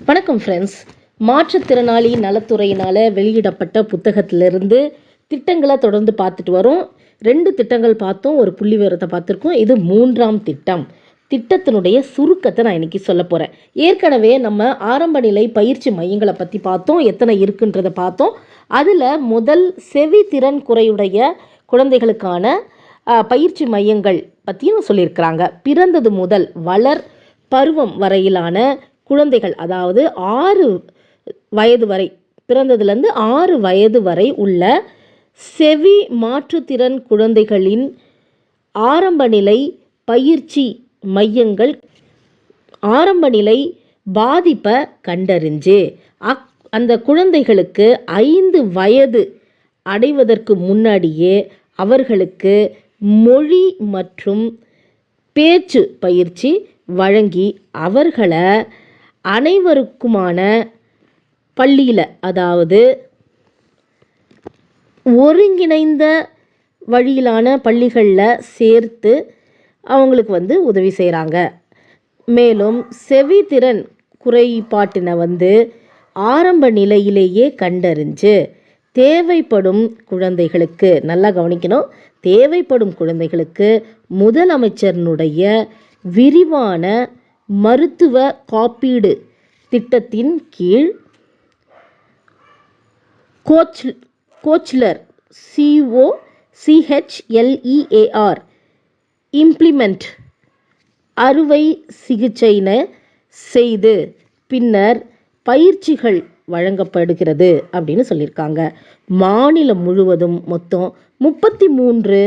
வணக்கம் ஃப்ரெண்ட்ஸ். மாற்றுத்திறனாளி நலத்துறையினால் வெளியிடப்பட்ட புத்தகத்திலிருந்து திட்டங்களை தொடர்ந்து பார்த்துட்டு வரோம். 2 திட்டங்கள் பார்த்தோம், ஒரு புள்ளி விவரத்தை பார்த்துருக்கோம். இது 3ஆம் திட்டம். திட்டத்தினுடைய சுருக்கத்தை நான் இன்றைக்கி சொல்ல போகிறேன். ஏற்கனவே நம்ம ஆரம்ப நிலை பயிற்சி மையங்களை பற்றி பார்த்தோம், எத்தனை இருக்குன்றதை பார்த்தோம். அதில் முதல் செவி திறன் குறையுடைய குழந்தைகளுக்கான பயிற்சி மையங்கள் பற்றியும் சொல்லியிருக்கிறாங்க. பிறந்தது முதல் வளர் பருவம் வரையிலான குழந்தைகள், அதாவது 6 வயது வரை, பிறந்ததுலேருந்து 6 வயது வரை உள்ள செவி மாற்றுத்திறன் குழந்தைகளின் ஆரம்ப நிலை பயிற்சி மையங்கள் ஆரம்ப நிலை பாதிப்பை கண்டறிஞ்சு அந்த குழந்தைகளுக்கு 5 வயது அடைவதற்கு முன்னாடியே அவர்களுக்கு மொழி மற்றும் பேச்சு பயிற்சி வழங்கி அவர்களை அனைவருக்குமான பள்ளியில், அதாவது ஒருங்கிணைந்த வழியிலான பள்ளிகளில் சேர்த்து அவங்களுக்கு உதவி செய்கிறாங்க. மேலும் செவித்திறன் குறைபாட்டினை ஆரம்ப நிலையிலேயே கண்டறிஞ்சு தேவைப்படும் குழந்தைகளுக்கு, நல்லா கவனிக்கணும், தேவைப்படும் குழந்தைகளுக்கு முதலமைச்சரினுடைய விரிவான மருத்துவ காப்பீடு திட்டத்தின் கீழ் கோச்லர் COCHLEAR இம்ப்ளிமெண்ட் அறுவை சிகிச்சைனை செய்து பின்னர் பயிற்சிகள் வழங்கப்படுகிறது அப்படின்னு சொல்லியிருக்காங்க. மாநிலம் முழுவதும் மொத்தம் 33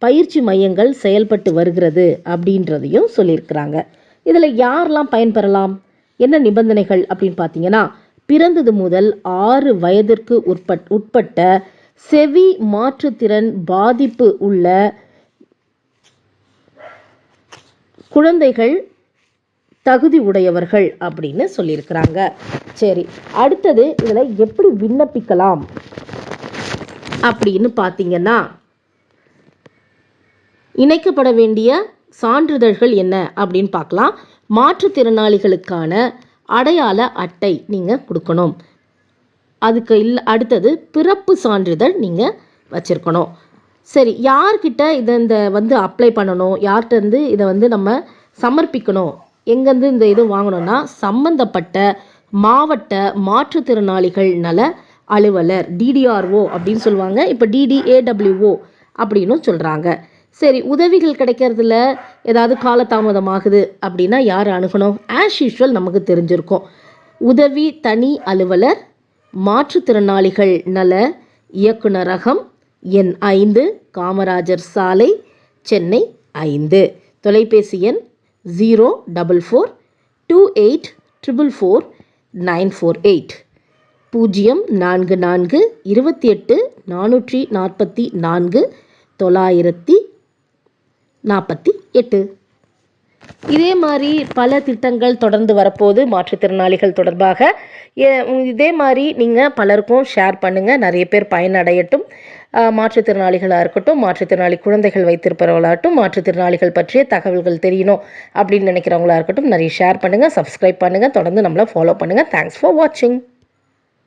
பயிற்சி மையங்கள் செயல்பட்டு வருகிறது அப்படின்றதையும் சொல்லியிருக்கிறாங்க. இதில் யாரெல்லாம் பயன்பெறலாம், என்ன நிபந்தனைகள் அப்படின்னு பார்த்தீங்கன்னா, பிறந்தது முதல் 6 வயதிற்கு உட்பட்ட செவி மாற்றுத்திறன் பாதிப்பு உள்ள குழந்தைகள் தகுதி உடையவர்கள் அப்படின்னு சொல்லியிருக்கிறாங்க. சரி, அடுத்தது இதில் எப்படி விண்ணப்பிக்கலாம் அப்படின்னு பார்த்தீங்கன்னா, இணைக்கப்பட வேண்டிய சான்றிதழ்கள் என்ன அப்படின்னு பார்க்கலாம். மாற்றுத்திறனாளிகளுக்கான அடையாள அட்டை நீங்கள் கொடுக்கணும். அதுக்கு அடுத்தது பிறப்பு சான்றிதழ் நீங்கள் வச்சுருக்கணும். சரி, யார்கிட்ட இதை அப்ளை பண்ணணும், யார்கிட்ட இதை நம்ம சமர்ப்பிக்கணும், எங்கேருந்து இந்த இது வாங்கணும்னா சம்பந்தப்பட்ட மாவட்ட மாற்றுத்திறனாளிகள் நல அலுவலர், DDRO அப்படின்னு சொல்லுவாங்க, இப்போ DDAWO அப்படின்னு சொல்கிறாங்க. சரி, உதவிகள் கிடைக்கிறதுல ஏதாவது காலதாமதமாகுது அப்படின்னா யார் அணுகணும்? ஆஸ் யூஷுவல் நமக்கு தெரிஞ்சிருக்கும், உதவி தனி அலுவலர், மாற்றுத்திறனாளிகள் நல இயக்குநரகம், எண் 5, காமராஜர் சாலை, சென்னை 5. தொலைபேசி எண் 04428444948 044 28 444 948. இதே மாதிரி பல திட்டங்கள் தொடர்ந்து வரப்போகுது மாற்றுத்திறனாளிகள் தொடர்பாக. இதே மாதிரி நீங்கள் பலருக்கும் ஷேர் பண்ணுங்கள், நிறைய பேர் பயனடையட்டும். மாற்றுத்திறனாளிகளாக இருக்கட்டும், மாற்றுத்திறனாளி குழந்தைகள் வைத்திருப்பவர்களாகட்டும், மாற்றுத்திறனாளிகள் பற்றிய தகவல்கள் தெரியணும் அப்படின்னு நினைக்கிறவங்களா இருக்கட்டும், நிறைய ஷேர் பண்ணுங்கள், சப்ஸ்கிரைப் பண்ணுங்கள், தொடர்ந்து நம்மளை ஃபாலோ பண்ணுங்கள். தேங்க்ஸ் ஃபார் வாட்சிங்.